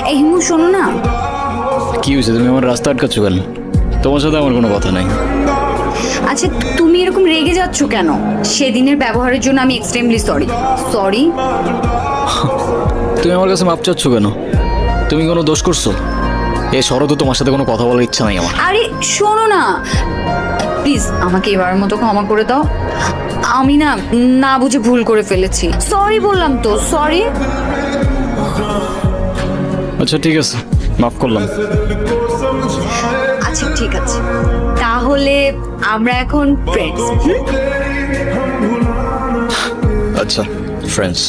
এই হিমু শোনো না। কি হয়েছে? তুমি আমার রাস্তা আটকাচ্ছ কেন? তোমার সাথে আমার কোনো কথা নাই। আচ্ছা তুমি এরকম রেগে যাচ্ছ কেন? সেদিনের ব্যবহারের জন্য আমি এক্সট্রিমলি সরি। সরি। তুমি আমার কাছে মাপ চাচ্ছ কেন? তুমি কোনো দোষ করছো? এ শরৎ, তোমার সাথে কোনো কথা বলার ইচ্ছা নাই আমার। আরে শোনো না, প্লিজ আমাকে এবারের মতো ক্ষমা করে দাও। আমি না না বুঝে ভুল করে ফেলেছি। সরি বললাম তো, সরি। আচ্ছা ঠিক আছে, মাফ করলাম। আচ্ছা ঠিক আছে, তাহলে আমরা এখন ফ্রেন্ডস। আচ্ছা, ফ্রেন্ডস।